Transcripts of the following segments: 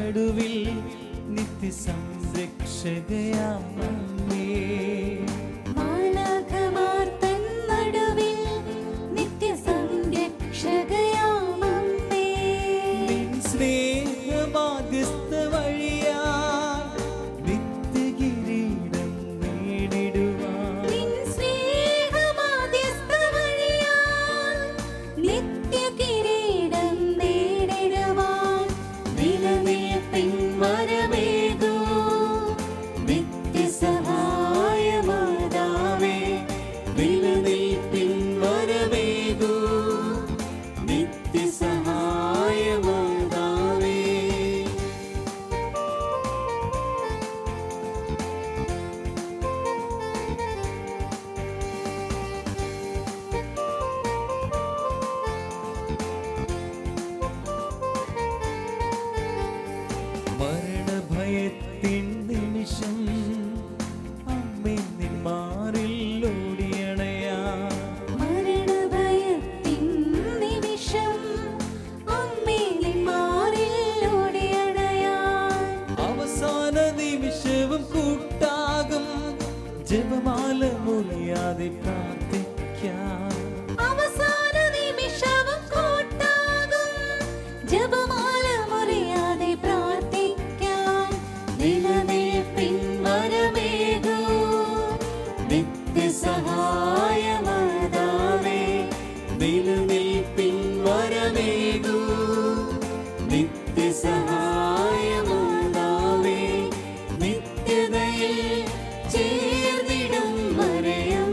നടുവിൽ നിത്യസംരക്ഷകയാമമ്മേ. മാലാഖമാർ തൻ നടുവിൽ നിത്യസംരക്ഷകയാമമ്മേ. നിൻ സ്നേഹമാധ്യസ്ഥ വഴിയാൽ നിത്യകിരീടം നേടിടുവാൻ. നിൻ സ്നേഹമാധ്യസ്ഥ വഴിയാൽ നിത്യകിരീടം നേടിടുവാൻ നിലനിൽപ്പിൻ വരമേകൂ നിത്യസഹായമാതാവേ. നിലനിൽപ്പിൻ വരമേകൂ നിത്യസഹായമാതാവേ. മരണഭയത്തിൻ നിമിഷം അമ്മേ നിൻ മാറിൽ ഓടിയണയാ. മരണഭയത്തിൻ നിമിഷം അമ്മേ നിൻ മാറിൽ ഓടിയണയാൻ. അവസാന നിമിഷവും കൂട്ടാകും ജപമാല മുറിയാതെ പ്രാർത്ഥിക്കാം. അവസാന നിമിഷവും കൂട്ടാകും ജപമാല മുറിയാതെ പ്രാർത്ഥിക്കാൻ നിലനിൽപ്പിൻ വരമേകൂ നിത്യസഹായമാതാവേ. നിലനിൽപ്പിൻ വരമേകൂ നിത്യസഹായമാതാവേ. നിത്യതയിൽ ചേർന്നിടും വരയം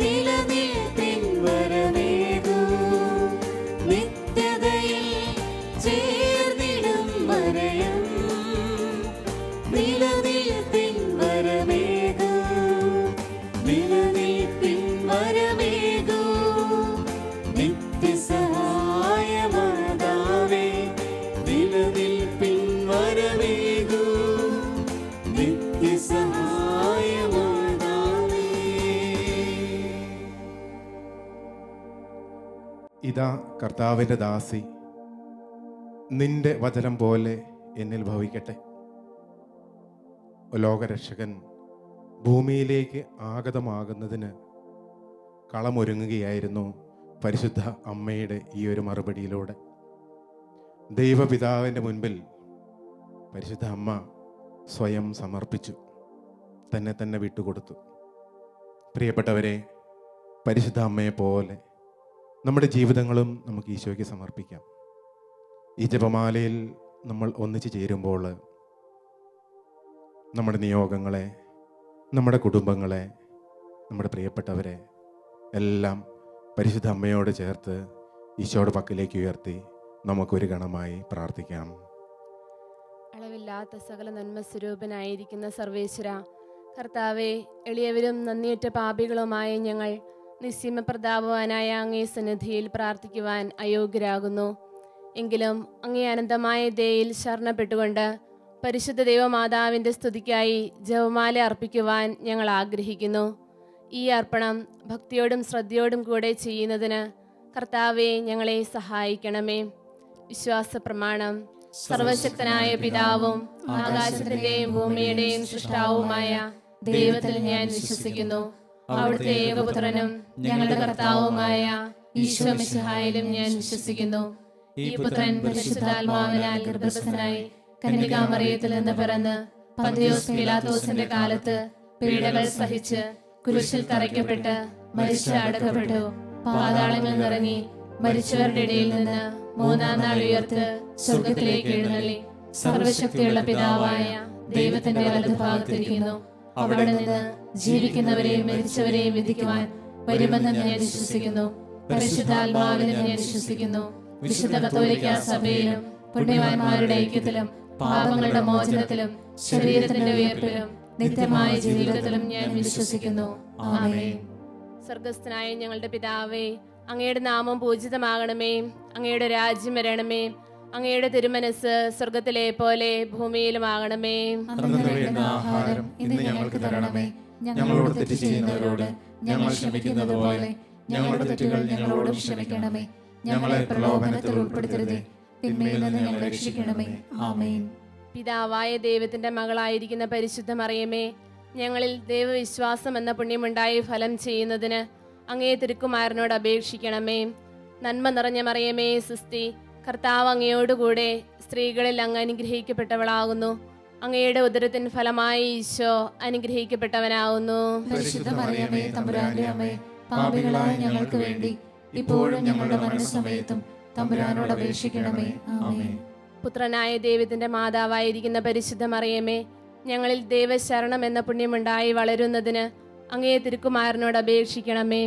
നിലനിൽപ്പിൻ വരമേകൂ. നിത്യതയിൽ ചേർന്നിടും വരയം നിലനിൽപ്പിൻ വരമേകൂ. നിലനിൽപ്പിൻ വരമേകൂ നിത്യസഹായമാതാവേ. നിലനിൽപ്പിൻ വരമേകൂ നിത്യസഹായമാതാവേ. ഇതാ കർത്താവിൻ്റെ ദാസി, നിന്റെ വചനം പോലെ എന്നിൽ ഭവിക്കട്ടെ. ലോകരക്ഷകൻ ഭൂമിയിലേക്ക് ആഗതമാകുന്നതിന് കളമൊരുങ്ങുകയായിരുന്നു പരിശുദ്ധ അമ്മയുടെ ഈ ഒരു മറുപടിയിലൂടെ. ദൈവപിതാവിൻ്റെ മുൻപിൽ പരിശുദ്ധ അമ്മ സ്വയം സമർപ്പിച്ചു, തന്നെ തന്നെ വിട്ടുകൊടുത്തു. പ്രിയപ്പെട്ടവരെ, പരിശുദ്ധ അമ്മയെ പോലെ നമ്മുടെ ജീവിതങ്ങളും നമുക്ക് ഈശോയ്ക്ക് സമർപ്പിക്കാം. ഈ ജപമാലയിൽ നമ്മൾ ഒന്നിച്ചു ചേരുമ്പോൾ നമ്മുടെ നിയോഗങ്ങളെ, നമ്മുടെ കുടുംബങ്ങളെ, നമ്മുടെ പ്രിയപ്പെട്ടവരെ എല്ലാം പരിശുദ്ധ അമ്മയോട് ചേർത്ത് ഈശോയുടെ പക്കലേക്ക് ഉയർത്തി നമുക്കൊരു ഗണമായി പ്രാർത്ഥിക്കാം. അളവില്ലാത്ത സകല നന്മ സ്വരൂപനായിരിക്കുന്ന സർവേശ്വര കർത്താവെ, എളിയവരും നന്ദിയേറ്റ പാപികളുമായ ഞങ്ങൾ നിസ്സീമ പ്രതാപവാനായ അങ്ങേ സന്നിധിയിൽ പ്രാർത്ഥിക്കുവാൻ അയോഗ്യരാകുന്നു. എങ്കിലും അങ്ങേ അനന്തമായ ദയയിൽ ശരണപ്പെട്ടുകൊണ്ട് പരിശുദ്ധ ദൈവമാതാവിൻ്റെ സ്തുതിക്കായി ജപമാല അർപ്പിക്കുവാൻ ഞങ്ങൾ ആഗ്രഹിക്കുന്നു. ഈ അർപ്പണം ഭക്തിയോടും ശ്രദ്ധയോടും കൂടെ ചെയ്യുന്നതിന് കർത്താവെ ഞങ്ങളെ സഹായിക്കണമേ. വിശ്വാസ പ്രമാണം. സർവശക്തനായ പിതാവും ആകാശത്തിന്റെയും ഭൂമിയുടെയും സൃഷ്ടാവുമായ ദൈവത്തിൽ ഞാൻ വിശ്വസിക്കുന്നു. അവിടുത്തെ ഏകപുത്രനും ഞങ്ങളുടെ കർത്താവുമായ ഈശോ മിശിഹായിലും ഞാൻ വിശ്വസിക്കുന്നു. ഈ പുത്രൻ പരിശുദ്ധാത്മാവിനാൽ ഗർഭസ്ഥനായി കന്യകാമറിയത്തിൽ നിന്ന് പിറന്ന് പന്തിയോസ് പീലാത്തോസിന്റെ കാലത്ത് പീഡകൾ സഹിച്ച് കുരിശിൽ തറയ്ക്കപ്പെട്ട് മരിച്ച് അടക്കപ്പെട്ടു. പാതാളങ്ങളിൽ നിറങ്ങി മരിച്ചവരുടെ ഇടയിൽ നിന്ന് മൂന്നാം നാൾ ഉയർത്ത് സ്വർഗത്തിലേക്ക് എഴുന്നള്ളി സർവശക്തിയുള്ള പിതാവായ ദൈവത്തിന്റെ വലതുഭാഗത്തിരിക്കുന്നു. അവിടെ നിന്ന് ജീവിക്കുന്നവരെയും മരിച്ചവരെയും വിധിക്കുവാൻ വരുമെന്ന് ഞാൻ വിശ്വസിക്കുന്നു. പരിശുദ്ധാത്മാവിലും ഞാൻ വിശ്വസിക്കുന്നു. വിശുദ്ധ കത്തോലിക്കാ സഭയിലും പുണ്യവാന്മാരുടെ ഐക്യത്തിലും പാപങ്ങളുടെ മോചനത്തിലും ശരീരത്തിന്റെ ഉയർപ്പിലും നിത്യമായ ജീവിതത്തിലും ഞാൻ വിശ്വസിക്കുന്നു. ആമേൻ. സ്വർഗസ്ഥനായ ഞങ്ങളുടെ പിതാവേ, അങ്ങയുടെ നാമം പൂജിതമാകണമേ. അങ്ങയുടെ രാജ്യം വരണമേ. അങ്ങയുടെ തിരുമനസ് സ്വർഗത്തിലെ പോലെ ഭൂമിയിലുമാകണമേ. ആഹാരം ഇന്ന് ഞങ്ങൾക്ക് തരണമേ. ഞങ്ങളോട് തെറ്റ് ചെയ്യുന്നവരോട് ഞങ്ങൾ ക്ഷമിക്കുന്നത് പോലെ ഞങ്ങളുടെ തെറ്റുകൾ ഞങ്ങളോടും ക്ഷമിക്കണമേ. ഞങ്ങളെ പ്രലോഭനത്തിൽ ഉൾപ്പെടുത്തരുതേ, തിന്മയിൽ നിന്ന് ഞങ്ങളെ രക്ഷിക്കണമേ. ആമേൻ. പിതാവായ ദൈവത്തിന്റെ മകളായിരിക്കുന്ന പരിശുദ്ധ മറിയമേ, ഞങ്ങളിൽ ദൈവവിശ്വാസം എന്ന പുണ്യമുണ്ടായി ഫലം ചെയ്യുന്നതിന് അങ്ങേ തിരുക്കുമാരനോട് അപേക്ഷിക്കണമേ. നന്മ നിറഞ്ഞ മറിയമേ, സുസ്തി, കർത്താവ് അങ്ങയോടുകൂടെ സ്ത്രീകളിൽ അങ്ങ് അനുഗ്രഹിക്കപ്പെട്ടവളാകുന്നു. അങ്ങയുടെ ഉദരത്തിൻ ഫലമായി ഈശോ അനുഗ്രഹിക്കപ്പെട്ടവനാകുന്നു. പരിശുദ്ധ മറിയമേ, തമ്പുരാന്റെ അമ്മേ, പാപികളായ ഞങ്ങൾക്ക് വേണ്ടി ഇപ്പോഴും ഞങ്ങളുടെ മരണസമയത്തും തമ്പുരാനോട് അപേക്ഷിക്കണമേ. ആമേൻ. പുത്രനായ ദൈവത്തിന്റെ മാതാവായിരിക്കുന്ന പരിശുദ്ധ മറിയമേ, ഞങ്ങളിൽ ദൈവശരണം എന്ന പുണ്യമുണ്ടായി വളരുന്നതിന് അങ്ങേ തിരുക്കുമാരനോട് അപേക്ഷിക്കണമേ.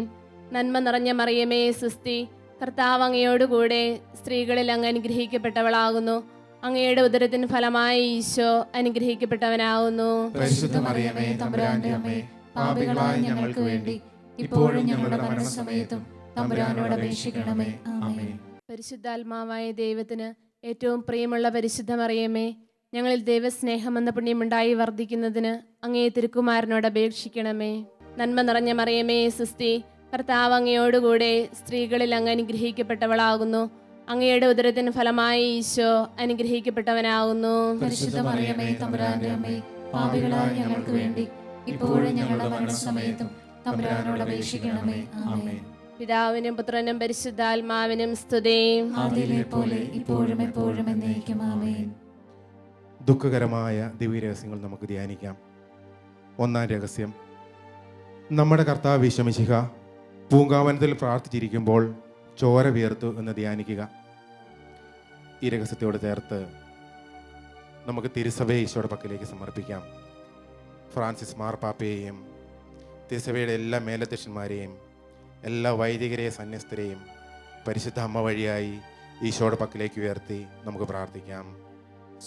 നന്മ നിറഞ്ഞ മറിയമേ, സുസ്തി, കർത്താവ് അങ്ങയോടുകൂടെ സ്ത്രീകളിൽ അങ്ങ് അനുഗ്രഹിക്കപ്പെട്ടവളാകുന്നു. അങ്ങയുടെ ഉദരത്തിന് ഫലമായി ഈശോ അനുഗ്രഹിക്കപ്പെട്ടവനാകുന്നു. പരിശുദ്ധ മറിയമേ, തമ്പുരാന്റെ അമ്മേ, പാപികളായ ഞങ്ങൾക്ക് വേണ്ടി ഇപ്പോഴും ഞങ്ങളുടെ മരണസമയത്തും തമ്പുരാനോട് അപേക്ഷിക്കണമേ. ആമേൻ. പരിശുദ്ധാത്മാവായ ദൈവത്തിന് ഏറ്റവും പ്രിയമുള്ള പരിശുദ്ധ മറിയമേ, ഞങ്ങളിൽ ദൈവസ്നേഹം എന്ന പുണ്യമുണ്ടായി വർദ്ധിക്കുന്നതിന് അങ്ങേ തിരുക്കുമാരനോട് അപേക്ഷിക്കണമേ. നന്മ നിറഞ്ഞ മറിയമേ, സുസ്തി, കർത്താവ് അങ്ങയോടുകൂടെ സ്ത്രീകളിൽ അങ്ങ് അനുഗ്രഹിക്കപ്പെട്ടവളാകുന്നു. അങ്ങയുടെ ഉദരത്തിന് ഫലമായി ഈശോ അനുഗ്രഹിക്കപ്പെട്ടവനാകുന്നു. പരിശുദ്ധ മറിയമേ, തമ്പുരാന്റെ അമ്മേ, പാപികളായ ഞങ്ങൾക്ക് വേണ്ടി ഇപ്പോഴും ഞങ്ങളുടെ മരണസമയത്തും തമ്പുരാനോട് അപേക്ഷിക്കണമേ. ആമേൻ. പിതാവിനും പുത്രനും പരിശുദ്ധാത്മാവിനും സ്തുതി. ആദിയിലെ പോലെ ഇപ്പോഴും എപ്പോഴും എന്നേക്കും. ആമേൻ. ദുഃഖകരമായ ദിവ്യരഹസ്യങ്ങൾ നമുക്ക് ധ്യാനിക്കാം. ഒന്നാം രഹസ്യം, നമ്മുടെ കർത്താവ് ഈശോമിശിഹ പൂങ്കാവനത്തിൽ പ്രാർത്ഥിച്ചിരിക്കുമ്പോൾ ചോര വിയർത്തു എന്ന് ധ്യാനിക്കുക. ഈ രഹസ്യത്തോട് ചേർത്ത് നമുക്ക് തിരുസഭയെ ഈശോയുടെ പക്കലേക്ക് സമർപ്പിക്കാം. ഫ്രാൻസിസ് മാർപ്പാപ്പയെയും തിരുസഭയുടെ എല്ലാ മേലധ്യക്ഷന്മാരെയും എല്ലാ വൈദികരെയും സന്യസ്തരെയും പരിശുദ്ധ അമ്മ വഴിയായി ഈശോയുടെ പക്കലേക്ക് ഉയർത്തി നമുക്ക് പ്രാർത്ഥിക്കാം.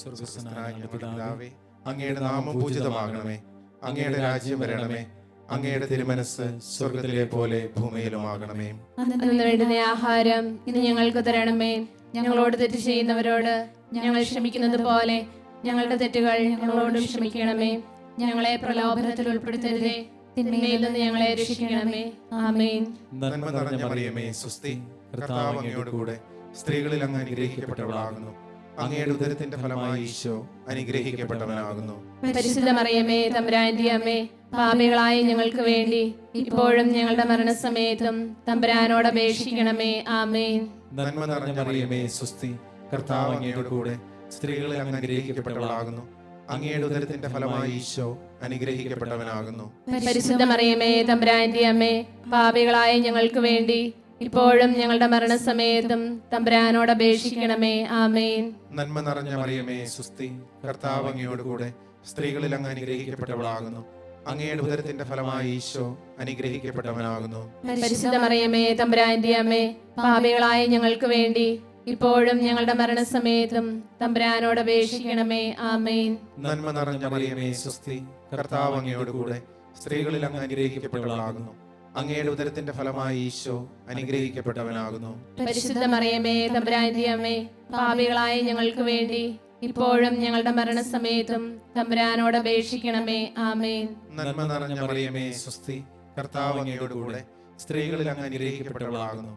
സ്വർഗ്ഗസ്ഥനായ ഞങ്ങളുടെ പിതാവേ, അങ്ങയുടെ നാമം പൂജിതമാകണമേ. അങ്ങയുടെ രാജ്യം വരണമേ. അങ്ങയുടെ തിരുമനസ് സ്വർഗത്തിലെ പോലെ ഭൂമിയിലുമാകണമേ. അന്നു വേണ്ടുന്ന ആഹാരം ഇന്ന് ഞങ്ങൾക്ക് തരണമേ. ഞങ്ങളോട് തെറ്റ് ചെയ്യുന്നവരോട് ഞങ്ങൾ ക്ഷമിക്കുന്നത് പോലെ ഞങ്ങളുടെ തെറ്റുകൾ ഞങ്ങളോടും ക്ഷമിക്കണമേ. ഞങ്ങളെ പ്രലോഭനത്തിൽ ഉൾപ്പെടുത്തരുതേ, തിന്മയിൽ നിന്ന് ഞങ്ങളെ രക്ഷിക്കണമേ. ആമേൻ. നന്മ നിറഞ്ഞ മറിയമേ, സുസ്തി, കർത്താവ് അങ്ങയോടുകൂടെ സ്ത്രീകളിൽ അങ്ങ് അനുഗ്രഹിക്കപ്പെട്ടവളാകുന്നു. അങ്ങയുടെ ഉദരത്തിന്റെ ഫലമായി ഈശോ അനുഗ്രഹിക്കപ്പെട്ടവനാകുന്നു. പരിശുദ്ധ മറിയമേ, തമ്പുരാന്റെ അമ്മേ, പാപികളായ ഞങ്ങൾക്ക് വേണ്ടി ഇപ്പോഴും ഞങ്ങളുടെ മരണസമയത്തും തമ്പുരാനോട് അപേക്ഷിക്കണമേ. ആമേൻ. നന്മ നിറഞ്ഞ മറിയമേ, സുസ്തി, കർത്താവ് അങ്ങയോടുകൂടെ സ്ത്രീകളിൽ അങ്ങ് അനുഗ്രഹിക്കപ്പെട്ടവളാകുന്നു. അങ്ങയുടെ ഉദരത്തിന്റെ ഫലമായി ഈശോ അനുഗ്രഹിക്കപ്പെട്ടവനാകുന്നു. പരിശുദ്ധ മറിയമേ, തമ്പുരാന്റെ അമ്മേ, പാപികളായ ഞങ്ങൾക്ക് വേണ്ടി ഇപ്പോഴും ഞങ്ങളുടെ മരണസമയത്തും തമ്പുരാനോട് അപേക്ഷിക്കണമേ. ആമേൻ. നന്മ നിറഞ്ഞ മറിയമേ, സുസ്തി, കർത്താവ് അങ്ങയോടുകൂടെ സ്ത്രീകളിൽ അങ്ങ് അനുഗ്രഹിക്കപ്പെട്ടവളാകുന്നു. അങ്ങയുടെ ഉദരത്തിന്റെ ഫലമായി ഈശോ അനുഗ്രഹിക്കപ്പെട്ടവനാകുന്നു. പരിശുദ്ധ മറിയമേ, തമ്പുരാന്റെ അമ്മേ, പാപികളായ ഞങ്ങൾക്ക് വേണ്ടി ഇപ്പോഴും ഞങ്ങളുടെ മരണസമയത്തും തമ്പുരാനോട് അപേക്ഷിക്കണമേ. ആമേൻ. നന്മ നിറഞ്ഞ മറിയമേ, സുസ്തി, കർത്താവ് അങ്ങയോടുകൂടെ സ്ത്രീകളിൽ അങ്ങ് അനുഗ്രഹിക്കപ്പെട്ടവളാകുന്നു. അങ്ങയുടെ ഉദരത്തിന്റെ ഫലമായി ഈശോ അനുഗ്രഹിക്കപ്പെട്ടവനാകുന്നു. പരിശുദ്ധ മറിയമേ, തമ്പുരാന്റെ അമ്മേ, പാപികളായ ഞങ്ങൾക്ക് വേണ്ടി ഇപ്പോഴും ഞങ്ങളുടെ മരണസമയത്തും തമ്പുരാനോട് അപേക്ഷിക്കണമേ. ആമേൻ. നന്മ നിറഞ്ഞ മറിയമേ, സുസ്തി, കർത്താവ് അങ്ങയോടുകൂടെ സ്ത്രീകളിൽ അങ്ങ് അനുഗ്രഹിക്കപ്പെട്ടവളാകുന്നു.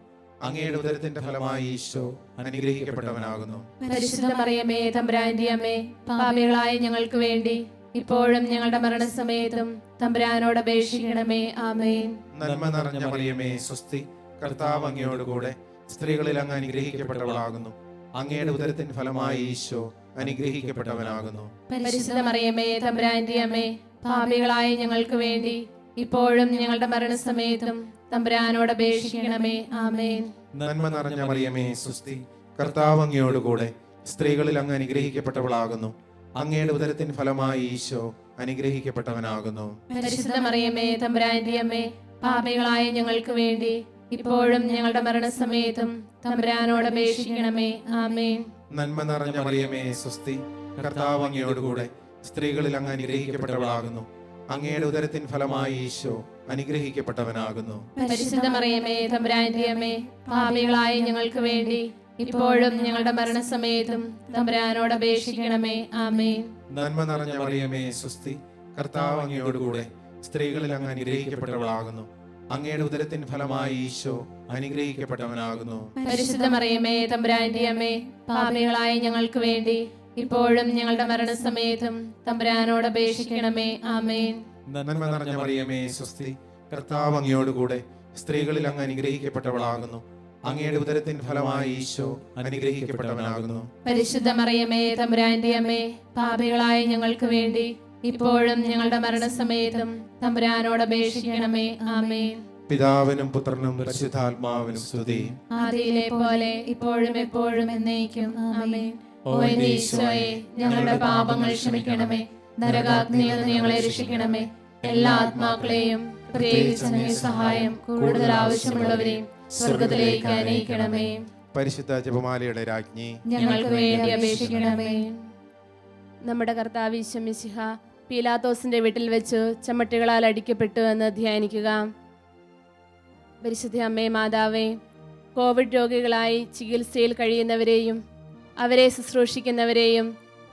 അങ്ങയുടെ ഉദരത്തിന്റെ ഫലമായി ഈശോ അനുഗ്രഹിക്കപ്പെട്ടവനാകുന്നു. പരിശുദ്ധ മറിയമേ, തമ്പുരാന്റെ അമ്മേ, പാപികളായ ഞങ്ങൾക്ക് വേണ്ടി ഇപ്പോഴും ഞങ്ങളുടെ മരണസമയത്തും തമ്പുരാനോട് അപേക്ഷിക്കണമേ. ആമേൻ. നന്മ നിറഞ്ഞ മറിയമേ, സുസ്തി, കർത്താവ് അങ്ങയോടുകൂടെ സ്ത്രീകളിൽ അങ്ങ് അനുഗ്രഹിക്കപ്പെട്ടവളാകുന്നു. അങ്ങയുടെ ഉദരത്തിന്റെ ഫലമായി ഈശോ അനുഗ്രഹിക്കപ്പെട്ടവനാകുന്നു. പരിശുദ്ധ മറിയമേ, തമ്പുരാന്റെ അമ്മേ, പാപികളായ ഞങ്ങൾക്ക് വേണ്ടി ഇപ്പോഴും ഞങ്ങളുടെ മരണസമയത്തും തമ്പുരാനോട് അപേക്ഷിക്കണമേ. ആമേൻ. നന്മ നിറഞ്ഞ മറിയമേ, സുസ്തി, കർത്താവ് അങ്ങയോടുകൂടെ സ്ത്രീകളിൽ അങ്ങ് അനുഗ്രഹിക്കപ്പെട്ടവളാകുന്നു. അങ്ങയുടെ ഉദരത്തിന് ഫലമായി ഈശോ അനുഗ്രഹിക്കപ്പെട്ടവനാകുന്നു. പരിശുദ്ധ മറിയമേ, തമ്പുരാന്റെ അമ്മേ, പാപികളായ ഞങ്ങൾക്ക് വേണ്ടി ഇപ്പോഴും ഞങ്ങളുടെ മരണസമയത്തും തമ്പുരാനോട് അപേക്ഷിക്കണമേ. ആമേൻ. നന്മ നിറഞ്ഞ മറിയമേ, സുസ്തി, കർത്താവ് അങ്ങയോടുകൂടെ സ്ത്രീകളിൽ അങ്ങ് അനുഗ്രഹിക്കപ്പെട്ടവളാകുന്നു. അങ്ങയുടെ ഉദരത്തിൻ ഫലമായി ഈശോ അനുഗ്രഹിക്കപ്പെട്ടവനാകുന്നു. പരിശുദ്ധ മറിയമേ, തമ്പുരാന്റെ അമ്മേ, പാപികളായ ഞങ്ങൾക്ക് വേണ്ടി ഇപ്പോഴും ഞങ്ങളുടെ മരണസമയത്തും തമ്പുരാനോട് അപേക്ഷിക്കണമേ. ആമേൻ. നന്മ നിറഞ്ഞ മറിയമേ, സുസ്തി, കർത്താവ് അങ്ങയോടുകൂടെ സ്ത്രീകളിൽ അങ്ങ് അനുഗ്രഹിക്കപ്പെട്ടവളാകുന്നു. അങ്ങയുടെ ഉദരത്തിൻ ഫലമായി ഈശോ അനുഗ്രഹിക്കപ്പെട്ടവനാകുന്നു. പരിശുദ്ധ മറിയമേ തമ്പുരാന്റെ അമ്മേ, പാപികളായ ഞങ്ങൾക്ക് വേണ്ടി ഇപ്പോഴും ഞങ്ങളുടെ മരണസമയത്തും തമ്പുരാനോട് അപേക്ഷിക്കണമേ. ആമേൻ. നന്മ നിറഞ്ഞ മറിയമേ സ്വസ്തി, കർത്താവ് അങ്ങയോടുകൂടെ സ്ത്രീകളിൽ അങ്ങ് അനുഗ്രഹിക്കപ്പെട്ടവളാകുന്നു. അങ്ങയുടെ ഉദരത്തിൻ ഫലമായി ഈശോ അനുഗ്രഹിക്കപ്പെട്ടവനാകുന്നു. പരിശുദ്ധ മറിയമേ തമ്പുരാന്റെ അമ്മേ, പാപികളായ ഞങ്ങൾക്ക് വേണ്ടി ഇപ്പോഴും ഞങ്ങളുടെ മരണസമയത്തും തമ്പുരാനോട് അപേക്ഷിക്കണമേ. ആമേൻ. പിതാവിനും പുത്രനും പരിശുദ്ധാത്മാവിനും സ്തുതി. ആദിയിലെ പോലെ ഇപ്പോഴും എപ്പോഴും എന്നേക്കും. ആമേൻ. ഓ എന്റെ ഈശോയെ, ഞങ്ങളുടെ പാപങ്ങൾ ക്ഷമിക്കണമേ, നരകാഗ്നിയിൽ നിന്ന് ഞങ്ങളെ രക്ഷിക്കണമേ, എല്ലാ ആത്മാക്കളെയും പ്രത്യേകിച്ച് അങ്ങേ സഹായം കൂടുതൽ ആവശ്യമുള്ളവരെയും സ്വർഗത്തിലേക്ക് അനയിക്കണമേ. പരിശുദ്ധ ജപമാലയുടെ രാജ്ഞി, ഞങ്ങൾക്ക് വേണ്ടി അപേക്ഷിക്കണമേ. നമ്മുടെ കർത്താവ് ഈശോ മിശിഹ പീലാത്തോസിന്റെ വീട്ടിൽ വെച്ച് ചമ്മട്ടികളാൽ അടിക്കപ്പെട്ടു എന്ന് ധ്യാനിക്കുക. പരിശുദ്ധ അമ്മേ മാതാവേ, കോവിഡ് രോഗികളായി ചികിത്സയിൽ കഴിയുന്നവരെയും അവരെ ശുശ്രൂഷിക്കുന്നവരെയും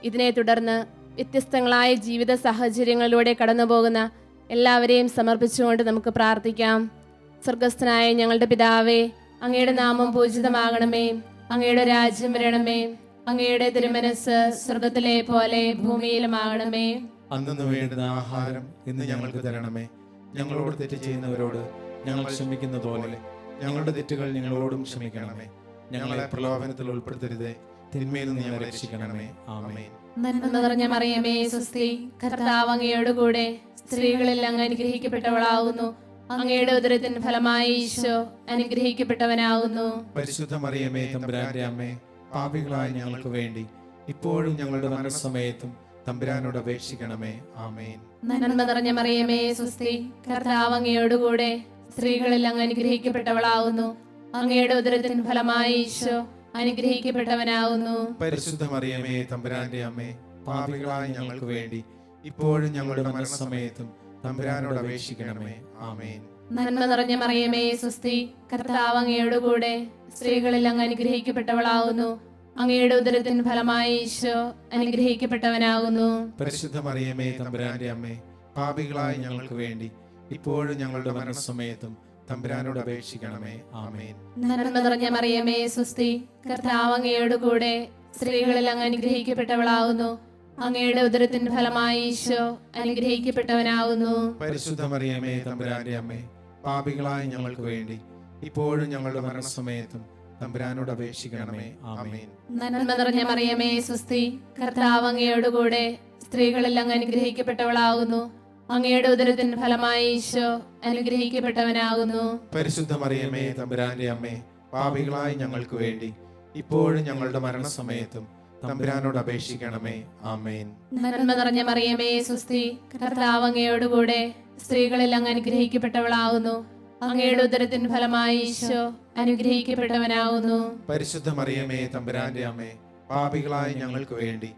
ഇതിനെ തുടർന്ന് വ്യത്യസ്തങ്ങളായ ജീവിത സാഹചര്യങ്ങളിലൂടെ കടന്നുപോകുന്ന എല്ലാവരെയും സമർപ്പിച്ചുകൊണ്ട് നമുക്ക് പ്രാർത്ഥിക്കാം. സ്വർഗസ്ഥനായ ഞങ്ങളുടെ പിതാവേ, അങ്ങയുടെ നാമം പൂജിതമാകണമേ, അങ്ങയുടെ രാജ്യം വരണമേ, അങ്ങയുടെ തിരുമനസ് സ്വർഗത്തിലെ പോലെ ഭൂമിയിലുമാകണമേ. അന്നു വേണ്ടുന്ന ആഹാരം ഇന്ന് ഞങ്ങൾക്ക് തരണമേ. ഞങ്ങളോട് തെറ്റ് ചെയ്യുന്നവരോട് ഞങ്ങൾ ക്ഷമിക്കുന്നത് പോലെ ഞങ്ങളുടെ തെറ്റുകൾ ഞങ്ങളോടും ക്ഷമിക്കണമേ. ഞങ്ങളെ പ്രലോഭനത്തിൽ ഉൾപ്പെടുത്തരുതേ, തിന്മയിൽ നിന്ന് ഞങ്ങളെ രക്ഷിക്കണമേ. ആമേൻ. നന്മ നിറഞ്ഞ മറിയമേ സ്വസ്തി, കർത്താവ് അങ്ങയോടുകൂടെ സ്ത്രീകളിൽ അങ്ങ് അനുഗ്രഹിക്കപ്പെട്ടവളാകുന്നു. അങ്ങയുടെ ഉദരത്തിൻ ഫലമായി ഈശോ അനുഗ്രഹിക്കപ്പെട്ടവനാകുന്നു. പരിശുദ്ധ മറിയമേ തമ്പുരാന്റെ അമ്മേ, പാപികളായ ഞങ്ങൾക്ക് വേണ്ടി ഇപ്പോഴും ഞങ്ങളുടെ മരണസമയത്തും തമ്പുരാനോട് അപേക്ഷിക്കണമേ. ആമേൻ. നന്മ നിറഞ്ഞ മറിയമേ സ്വസ്തി, കർത്താവ് അങ്ങയോടുകൂടെ സ്ത്രീകളിൽ അങ്ങ് അനുഗ്രഹിക്കപ്പെട്ടവളാകുന്നു. അങ്ങയുടെ ഉദരത്തിൻ ഫലമായി ഈശോ അനുഗ്രഹിക്കപ്പെട്ടവനാകുന്നു. പരിശുദ്ധ മറിയമേ തമ്പുരാന്റെ അമ്മേ, പാപികളായ ഞങ്ങൾക്ക് വേണ്ടി ഇപ്പോഴും ഞങ്ങളുടെ മരണസമയത്തും തമ്പുരാനോട് അപേക്ഷിക്കണമേ. ആമേൻ. നന്മ നിറഞ്ഞ മറിയമേ സ്വസ്തി, കർത്താവ് അങ്ങയോടുകൂടെ സ്ത്രീകളിൽ അങ്ങ് അനുഗ്രഹിക്കപ്പെട്ടവളാകുന്നു. അങ്ങയുടെ ഉദരത്തിൻ ഫലമായി ഈശോ അനുഗ്രഹിക്കപ്പെട്ടവനാകുന്നു. പരിശുദ്ധ മറിയമേ തമ്പുരാന്റെ അമ്മേ, പാപികളായ ഞങ്ങൾക്ക് വേണ്ടി ഇപ്പോഴും ഞങ്ങളുടെ മരണസമയത്തും തമ്പുരാനോട് അപേക്ഷിക്കണമേ. ആമേൻ. നന്മ നിറഞ്ഞ മറിയമേ സ്വസ്തി, കർത്താവ് അങ്ങയോടുകൂടെ സ്ത്രീകളിൽ അങ്ങ് അനുഗ്രഹിക്കപ്പെട്ടവളാകുന്നു. അങ്ങയുടെ ഉദരത്തിൻ ഫലമായി ഈശോ അനുഗ്രഹിക്കപ്പെട്ടവനാകുന്നു. പരിശുദ്ധ മറിയമേ തമ്പുരാന്റെ അമ്മേ, പാപികളായ ഞങ്ങൾക്ക് വേണ്ടി ഇപ്പോഴും ഞങ്ങളുടെ മരണസമയത്തും തമ്പുരാനോട് അപേക്ഷിക്കണമേ. ആമേൻ. നന്മ നിറഞ്ഞ മറിയമേ സ്വസ്തി, കർത്താവ് അങ്ങയോടുകൂടെ സ്ത്രീകളിൽ അങ്ങ് അനുഗ്രഹിക്കപ്പെട്ടവളാകുന്നു. അങ്ങയുടെ ഉദരത്തിൻ ഫലമായി ഈശോ അനുഗ്രഹിക്കപ്പെട്ടവനാകുന്നു. പരിശുദ്ധ മറിയമേ തമ്പുരാന്റെ അമ്മേ, പാപികളായ ഞങ്ങൾക്ക് വേണ്ടി ഇപ്പോഴും ഞങ്ങളുടെ മരണസമയത്തും തമ്പുരാനോട് അപേക്ഷിക്കണമേ. ആമേൻ. നന്മ നിറഞ്ഞ മറിയമേ സ്വസ്തി, കർത്താവ് അങ്ങയോടുകൂടെ സ്ത്രീകളിൽ അങ്ങ് അനുഗ്രഹിക്കപ്പെട്ടവളാകുന്നു. അങ്ങയുടെ ഉദരത്തിൻ ഫലമായി ഈശോ അനുഗ്രഹിക്കപ്പെട്ടവനാകുന്നു. പരിശുദ്ധ മറിയമേ തമ്പുരാന്റെ അമ്മേ, പാപികളായ ഞങ്ങൾക്ക് വേണ്ടി